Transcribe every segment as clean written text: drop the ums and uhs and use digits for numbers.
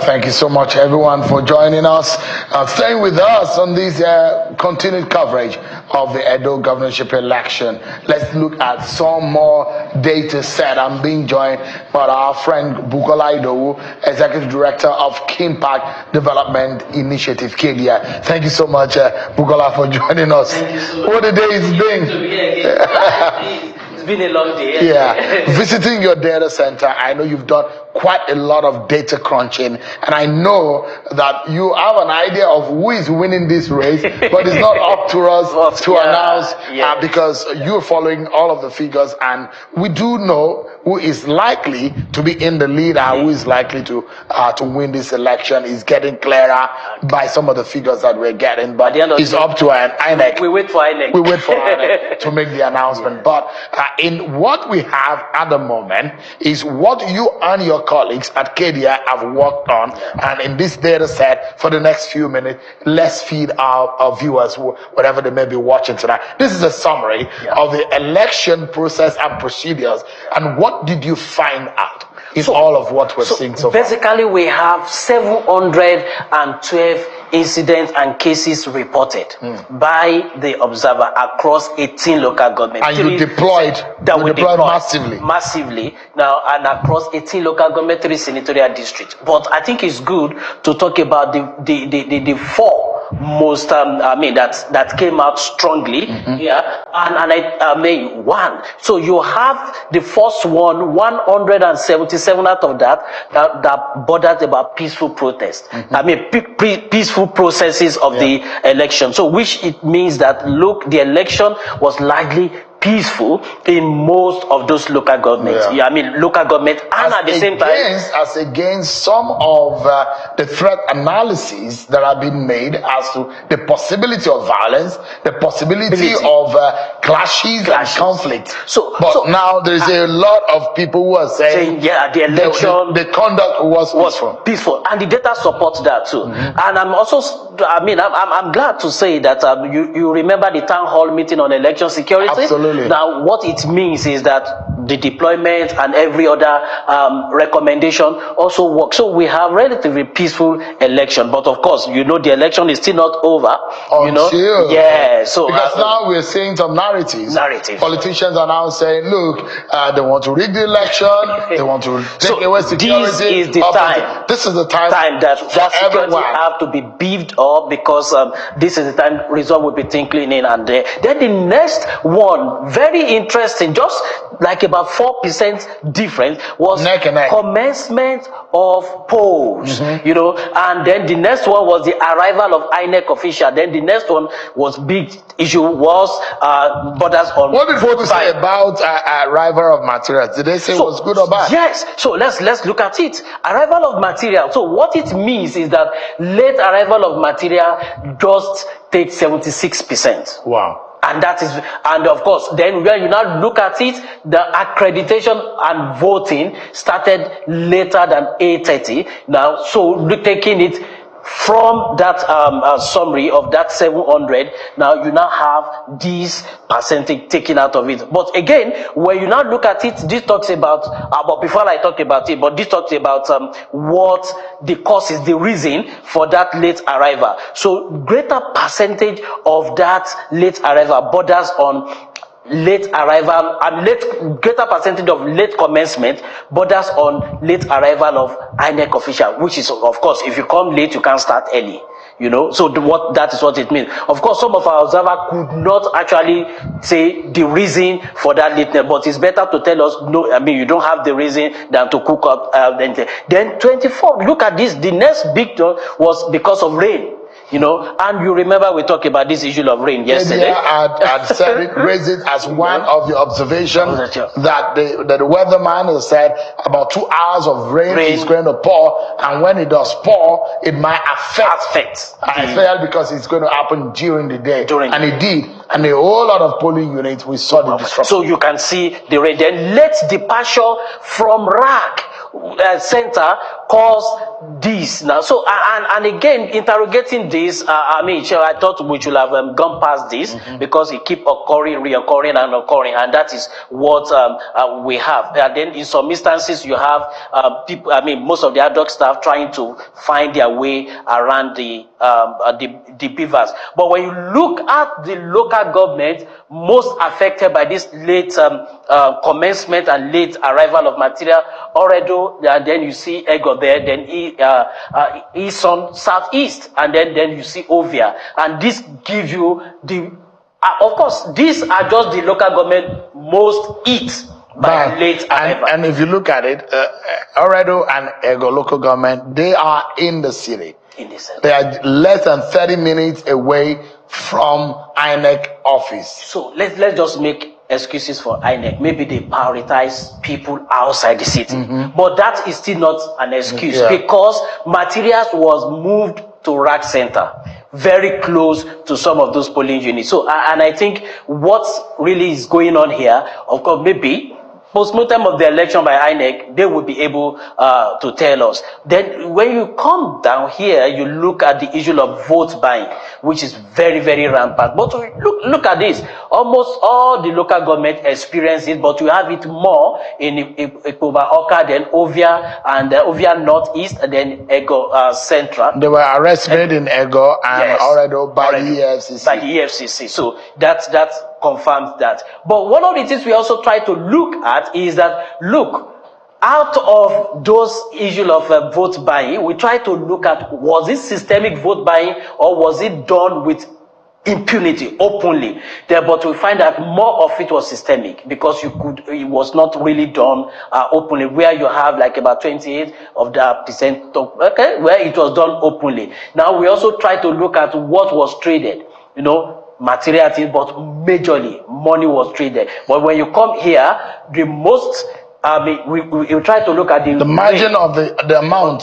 Thank you so much, everyone, for joining us, staying with us on this continued coverage of the Edo governorship election. Let's look at some more data set. I'm being joined by our friend Bukola Idowu, Executive Director of Kimpact Development Initiative, KDI. Thank you so much, Bukola, for joining us. Thank you so much. What a day it's been. To be here again. It's been a long day. Yeah. Visiting your data center, I know you've done quite a lot of data crunching, and I know that you have an idea of who is winning this race, but it's not up to us to announce because you're following all of the figures, and we do know who is likely to be in the lead and who is likely to win this election. Is getting clearer by some of the figures that we're getting, but it's up to an INEC. We wait for INEC. We wait for INEC to make the announcement. But in what we have at the moment is what you and your colleagues at KDI have worked on, and in this data set for the next few minutes, let's feed our viewers, whatever they may be watching tonight. This is a summary of the election process and procedures, and what did you find out in all of what we're seeing so far? Basically, we have 712 incidents and cases reported by the observer across 18 local governments. And you deployed massively now, and across 18 local government, 3 senatorial districts. But I think it's good to talk about the 4 most that came out strongly and I mean 1. So you have the first one, 177 out of that bordered about peaceful protest. I mean peaceful processes of the election. So which it means that the election was largely peaceful in most of those local governments. Local government, and at the same time, as against some of the threat analyses that have been made as to the possibility of violence, the possibility of clashes and conflict. But now there's a lot of people who are saying the election, the conduct was peaceful, and the data supports that too. And I'm also, I'm glad to say that you remember the town hall meeting on election security. Absolutely. Now, what it means is that the deployment and every other recommendation also works. So we have relatively peaceful election, but of course, the election is still not over. So because now we're seeing some narratives. Politicians are now saying, look, they want to rig the election, they want to take away security. This is the time. This is the time that security have to be beefed up, because this is the time result will be tinkling in and there. Then the next one, very interesting, just like about 4% difference, was commencement of polls. And then the next one was the arrival of INEC official. Then the next one was big issue was borders on. What did people say about arrival of materials? Did they say it was good or bad? Yes. So let's look at it. Arrival of material. So what it means is that late arrival of material just takes 76%. Wow. And of course, then when you now look at it, the accreditation and voting started later than 8:30. Now, so taking it from that summary of that 700, now you now have this percentage taken out of it. But again, when you now look at it, this talks about, but before I talk about it, but this talks about what the cause is, the reason for that late arrival. So greater percentage of that late arrival borders on late arrival, and greater percentage of late commencement borders on late arrival of INEC official, which is, of course, if you come late, you can't start early. So that is what it means. Of course, some of our observers could not actually say the reason for that lateness, but it's better to tell us, no, you don't have the reason than to cook up. Then 24, look at this, the next big one was because of rain. And you remember we talked about this issue of rain yesterday. I said it, raised it as one of the observations that the weatherman has said about 2 hours of rain is going to pour, and when it does pour, it might affect. Because it's going to happen during the day. And it did. And a whole lot of polling units, we saw the disruption. So you can see the rain. Then late departure from RAC center caused this now. So and again, interrogating this, I thought we should have gone past this because it keep occurring, reoccurring, and occurring, and that is what we have. And then in some instances, you have people. Most of the ad hoc staff trying to find their way around the beavers. But when you look at the local government most affected by this late commencement and late arrival of material, Oredo, and then you see Ego there, then Eastern Southeast, and then you see Ovia, and this gives you the. Of course, these are just the local government most hit by late arrival. And if you look at it, Oredo and Ego local government, they are in the city. They are less than 30 minutes away from INEC office. So let's just make excuses for INEC. Maybe they prioritize people outside the city. But that is still not an excuse because materials was moved to rack center, very close to some of those polling units. So, and I think what really is going on here, of course, maybe post-mortem of the election by INEC, they will be able to tell us. Then when you come down here, you look at the issue of vote buying, which is very, very rampant. But look at this. Almost all the local government experience it, but you have it more in Oka, then Ovia, and Ovia Northeast, and then Ego Central. They were arrested in Ego and Oredo by the EFCC. By the EFCC. So that's confirms that. But one of the things we also try to look at is that, look, out of those issues of vote buying, we try to look at, was it systemic vote buying or was it done with impunity, openly? But we find that more of it was systemic because it was not really done openly, where you have like about 28% where it was done openly. Now we also try to look at what was traded, material things, but majorly money was traded. But when you come here, the most, we try to look at the margin of the amount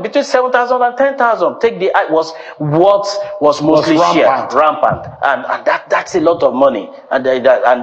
between 7,000 and 10,000. Take the what was mostly rampant, and that's a lot of money, and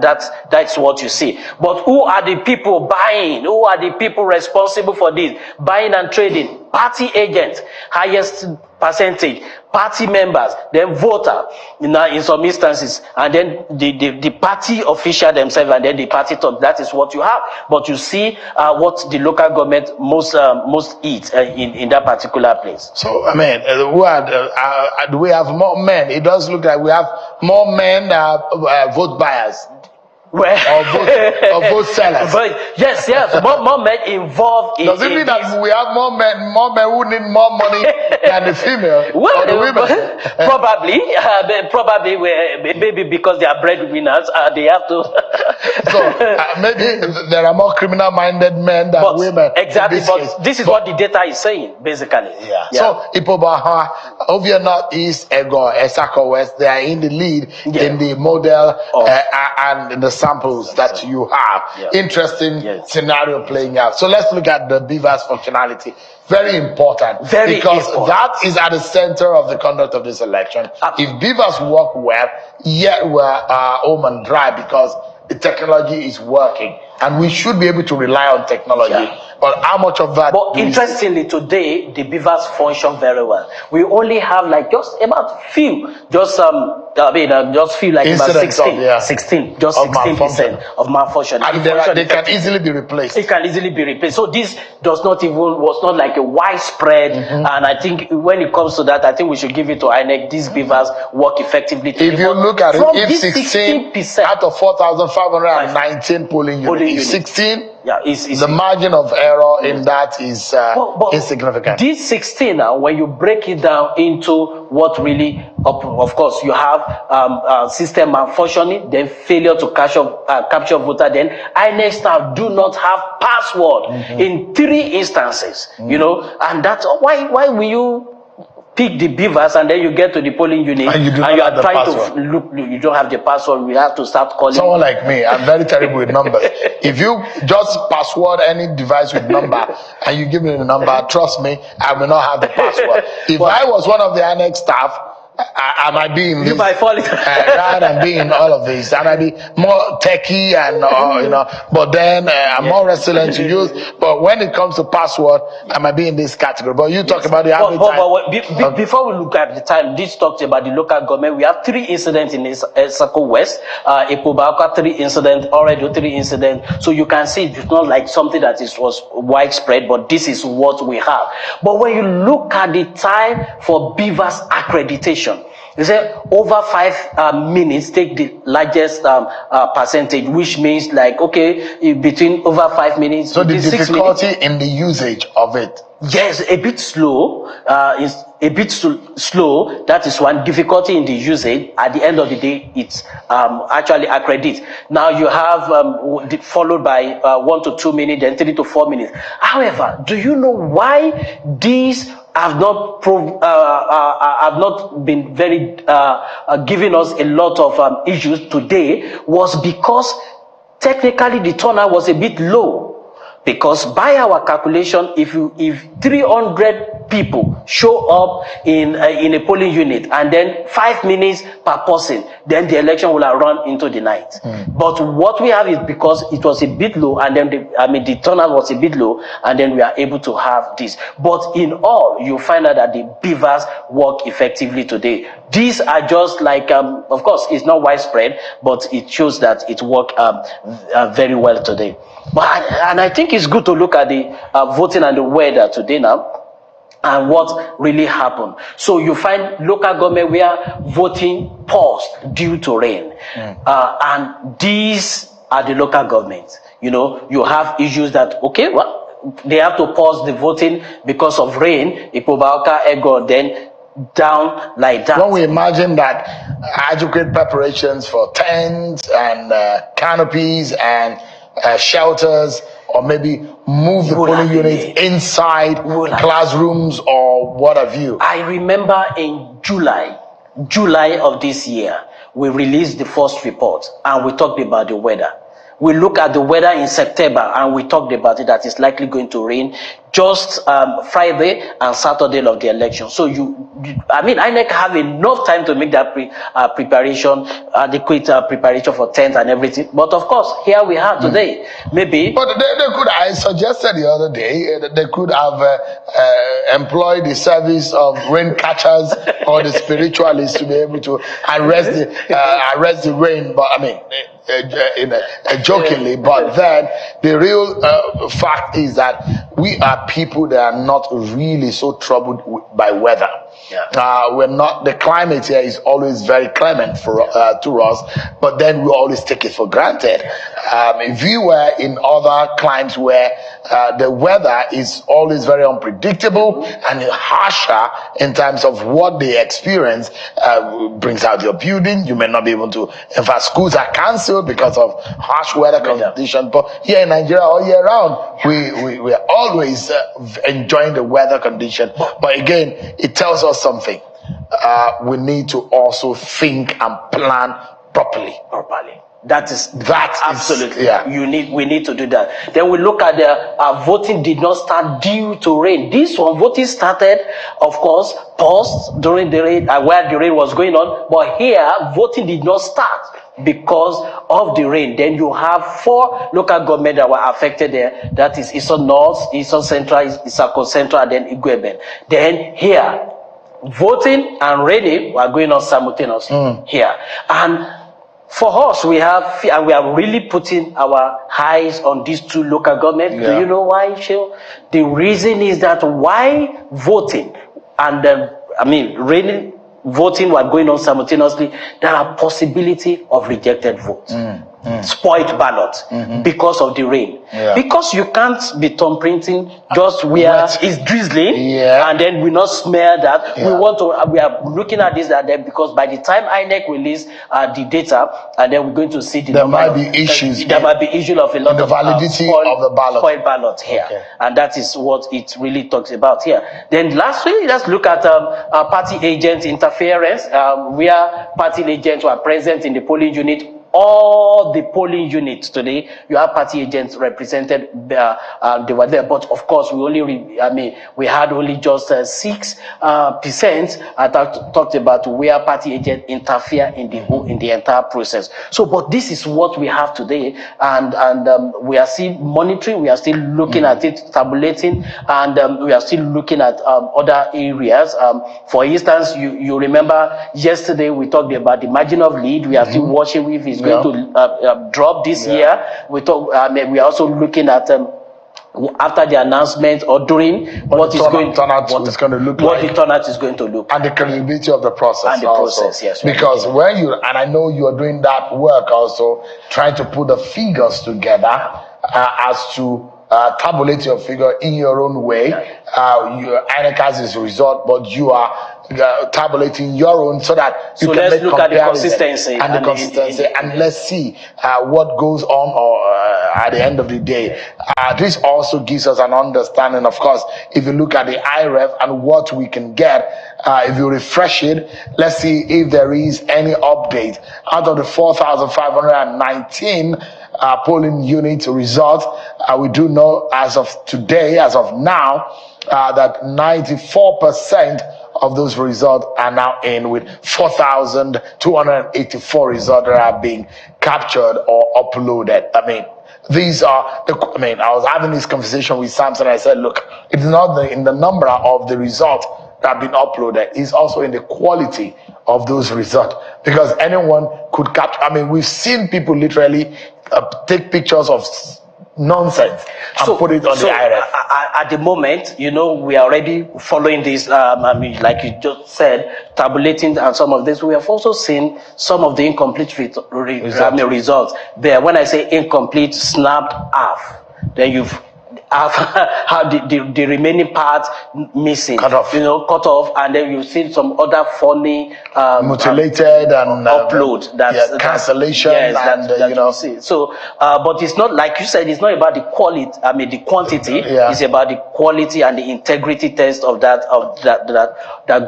that's what you see. But who are the people buying? Who are the people responsible for this buying and trading? Party agents, highest percentage, party members, then voter, in some instances, and then the party official themselves, and then the party talk. That is what you have. But you see what the local government most eat in that particular place. So do we have more men? It does look like we have more men vote buyers. Or vote sellers. But yes, more men involved in. Does it mean that we have more men who need more money than the female or the women? Probably, maybe because they are breadwinners, they have to. So maybe there are more criminal-minded men than women. Exactly, this is what the data is saying, basically. Yeah. So Ipobaha, Ovia Northeast, Ego, Esako West, they are in the lead in the model and the samples that you have. Interesting scenario playing out. So let's look at the beavers functionality. Very important. Because that is at the center of the conduct of this election. If beavers work well, yet we're home and dry because the technology is working. And we should be able to rely on technology. But how much of that? But interestingly, today, the beavers function very well. We only have like just about few, just few like about 16, just 16% of malfunction. And they can easily be replaced. It can easily be replaced. So this was not like a widespread. And I think when it comes to that, I think we should give it to INEC. These beavers work effectively. If you look at it, if 16% out of 4,519 polling units, 16, the margin of error in that is insignificant. This 16 now, when you break it down into what really, of course, you have system malfunctioning, then failure to capture voter, then INEC staff do not have password in 3 instances, and that's why will you pick the beavers and then you get to the polling unit and you are trying to look, you don't have the password, we have to start calling. Someone like me, I'm very terrible with numbers. If you just password any device with number and you give me the number, trust me, I will not have the password. If I was one of the INEC staff, I might be in You this, might fall into rather than being in all of this. I might be more techie and but then I'm more resilient to use. But when it comes to password, I might be in this category. But you talk about the average time. Before we look at the time, this talked about the local government. We have 3 incidents in this Circle West. Ipobauka 3 incidents, already 3 incidents. So you can see it's not like something that was widespread, but this is what we have. But when you look at the time for Beaver's accreditation, you say over 5 minutes take the largest percentage, which means like, okay, between over 5 minutes. So the difficulty in the usage of it. Yes, a bit slow. Is a bit slow. That is one difficulty in the usage. At the end of the day, it's actually accredit. Now you have followed by 1 to 2 minutes, then 3 to 4 minutes. However, do you know why these have not been very giving us a lot of issues today? Was because technically the turnout was a bit low. Because by our calculation, if 300 people show up in a polling unit and then 5 minutes per person, then the election will have run into the night. But what we have is because it was a bit low, and then the turnout was a bit low, and then we are able to have this. But in all, you find out that the Beavers work effectively today. These are just like, of course, it's not widespread, but it shows that it works very well today. And I think it's good to look at the voting and the weather today now, and what really happened. So you find local government where voting paused due to rain. And these are the local governments. You have issues that, okay, well, they have to pause the voting because of rain. Ipobauka, Ego, then down like that. When we imagine that adequate preparations for tents and canopies and shelters, or maybe move the polling units inside classrooms or what have you. I remember in July of this year, we released the first report and we talked about the weather. We look at the weather in September and we talked about it, that it's likely going to rain just Friday and Saturday of the election. So INEC have enough time to make that preparation, adequate preparation for tent and everything. But of course, here we are today. Maybe. But they could, I suggested the other day, that they could have employed the service of rain catchers or the spiritualists to be able to arrest the rain. But jokingly, but then the real fact is that we are people that are not really so troubled by weather. We're not. The climate here is always very clement to us, but then we always take it for granted. If you were in other climes where the weather is always very unpredictable and harsher in terms of what they experience, brings out your building. You may not be able to. In fact, schools are cancelled because of harsh weather conditions. But here in Nigeria, all year round, we are always enjoying the weather condition. But again, it tells us something. We need to also think and plan properly. That is absolutely. We need to do that. Then we look at the voting did not start due to rain. This one, voting started, of course, paused during the rain, while the rain was going on. But here, voting did not start because of the rain. Then you have 4 local governments that were affected there. That is Eastern North, Eastern Central, Isako Central, and then Igweben. Then here, voting and raining were going on simultaneously here. And for us, we are really putting our eyes on these 2 local governments. Do you know why, Shil? The reason is that why voting and raining, voting were going on simultaneously, there are possibility of rejected votes. Spoiled ballots because of the rain. Because you can't be thumb printing just where it's drizzling and then we not smear that. We are looking at this and then, because by the time INEC release the data, and then we're going to see there might be issues. There might be issue of a lot the of validity of the ballot. Spoiled ballots here, and that is what it really talks about here. Then lastly, let's look at party agent interference, where party agents were present in the polling unit all the polling units today, you have party agents represented. They were there, but of course, we had only just 6%. I talked about where party agents interfere in the entire process. So, but this is what we have today, and we are still monitoring. We are still looking at it, tabulating, and we are still looking at other areas. For instance, you remember yesterday we talked about the margin of lead. We are still watching if it's going to drop this year. We are also looking at after the announcement or during what the turnout is going to look, and the credibility of the process, and the process, yes. Because when you, and I know you are doing that work also, trying to put the figures together as to tabulate your figure in your own way. Your INEC has its result, but you are tabulating your own so that you can let's look at the consistency and let's see what goes on at the end of the day. This also gives us an understanding. Of course, if you look at the IREF and what we can get, if you refresh it, let's see if there is any update out of the 4,519 polling unit results. We do know as of today, as of now, that 94% of those results are now in, with 4,284 results that are being captured or uploaded. These are I was having this conversation with Samson. I said, look, it's not in the number of the results that have been uploaded, it's also in the quality of those results, because anyone could capture. We've seen people literally take pictures of nonsense and put it on the IRF. At the moment, we are already following this, like you just said, tabulating and some of this. We have also seen some of the incomplete results there. When I say incomplete, snapped half, then you've have the remaining part missing, cut off, and then you see some other funny mutilated and upload cancellation, you see. So, but it's not, like you said, it's not about the quality. The quantity. It's about the quality and the integrity test of that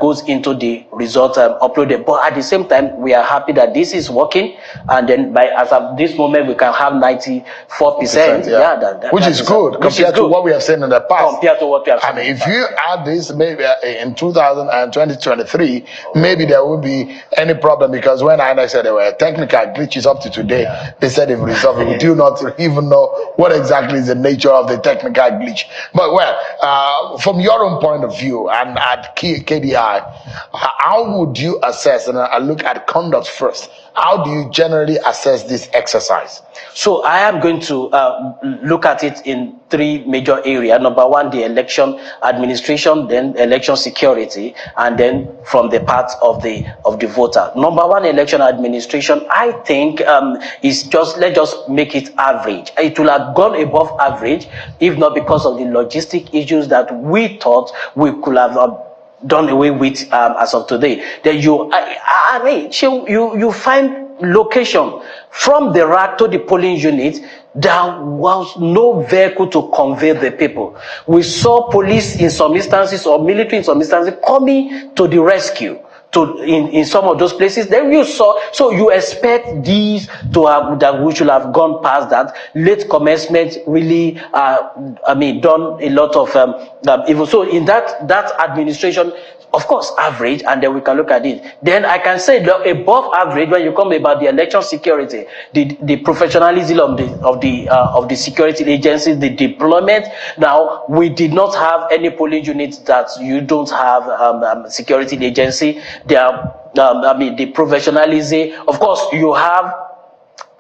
goes into the result uploaded. But at the same time, we are happy that this is working, and then as of this moment, we can have 94%. Which is good. Compared to what we have seen in the past. Compared to what we have seen. If you add this, maybe in 2023, maybe there won't be any problem, because when INEC said there were technical glitches up to today, they said they've resolved it. We do not even know what exactly is the nature of the technical glitch. But from your own point of view and at KDI, how would you assess, and I look at conduct first, how do you generally assess this exercise? So I am going to look at it in 3 major areas. Number 1, the election administration, then election security, and then from the part of the voter. Number 1, election administration, I think is let's just make it average. It will have gone above average if not because of the logistic issues that we thought we could have done away with as of today. Then you find location from the rack to the polling unit. There was no vehicle to convey the people. We saw police in some instances or military in some instances coming to the rescue in some of those places. Then you saw, so you expect these to have, that we should have gone past that. Late commencement really done a lot of even so in that administration. Of course, average, and then we can look at it. Then I can say above average when you come about the election security, the professionalism of the security agencies, the deployment. Now, we did not have any polling units that you don't have security agency. The professionalism. Of course, you have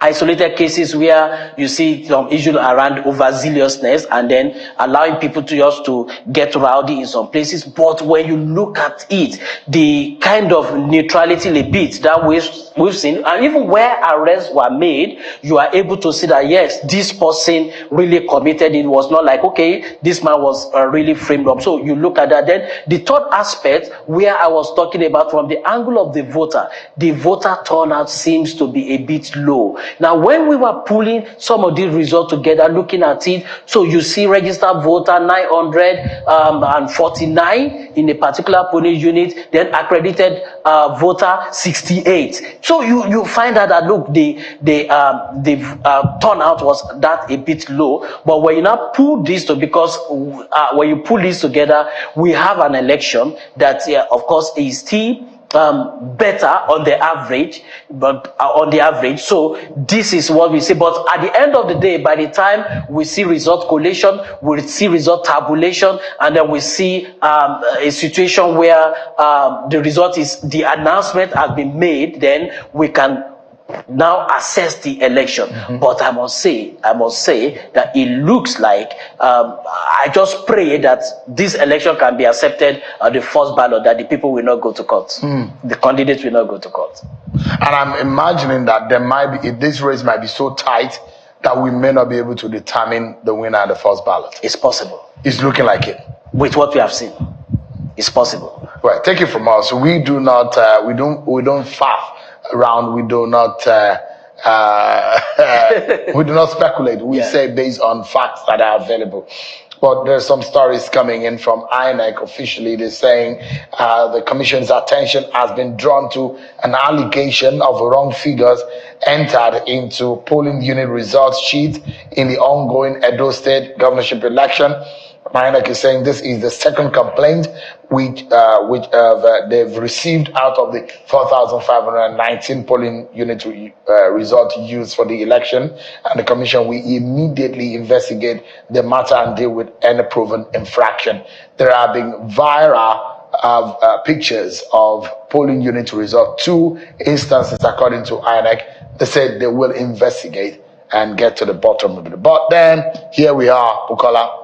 isolated cases where you see some issues around overzealousness and then allowing people to just to get rowdy in some places. But when you look at it, the kind of neutrality bit that we've seen, and even where arrests were made, you are able to see that yes, this person really committed. It was not like, okay, this man was really framed up. So you look at that. Then the third aspect where I was talking about from the angle of the voter turnout seems to be a bit low. Now, when we were pulling some of these results together, looking at it, so you see registered voter 949 in a particular polling unit, then accredited voter 68. So you find out that look, the turnout was that a bit low. But when you now pull this to, because when you pull this together, we have an election that, of course, is still better on the average, so this is what we see. But at the end of the day, by the time we see result collation, we see result tabulation, and then we see a situation where the result is, the announcement has been made, then we can now assess the election. But I must say that it looks like, I just pray that this election can be accepted at the first ballot, that the people will not go to court. The candidates will not go to court. And I'm imagining that there might be, this race might be so tight that we may not be able to determine the winner at the first ballot. It's possible. It's looking like it. With what we have seen, it's possible. Well, take it from us. We do not, we don't faff around. We do not we do not speculate. We say based on facts that are available. But there's some stories coming in from INEC officially. They're saying the commission's attention has been drawn to an allegation of wrong figures entered into polling unit results sheet in the ongoing Edo State governorship election. INEC is saying this is the second complaint which they've received out of the 4,519 polling unit result used for the election, and the commission will immediately investigate the matter and deal with any proven infraction. There are being viral pictures of polling unit result, 2 instances according to INEC. They said they will investigate and get to the bottom of it. But then here we are, Bukola.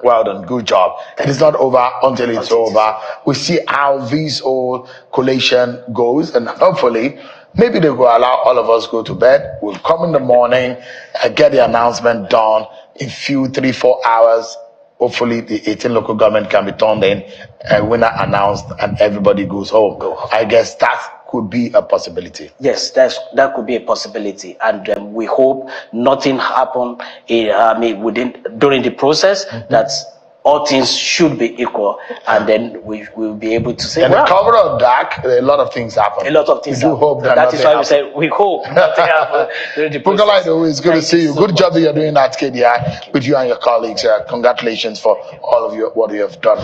Well done, good job. It is not over until it's over. We see how this whole collation goes, and hopefully, maybe they will allow all of us go to bed. We'll come in the morning, get the announcement done in few 3-4 hours. Hopefully, the 18 local government can be turned in, a winner announced, and everybody goes home. I guess that could be a possibility. Yes, that could be a possibility, and we hope nothing happened during the process. That all things should be equal, and then we will be able to say. In the cover of dark, a lot of things happen. A lot of things. We do hope that is why we say we hope nothing happens during the process. Bukola, Idowu, it's good to see you. Good job that you're doing at KDI with you and your colleagues. Congratulations for all of what you have done.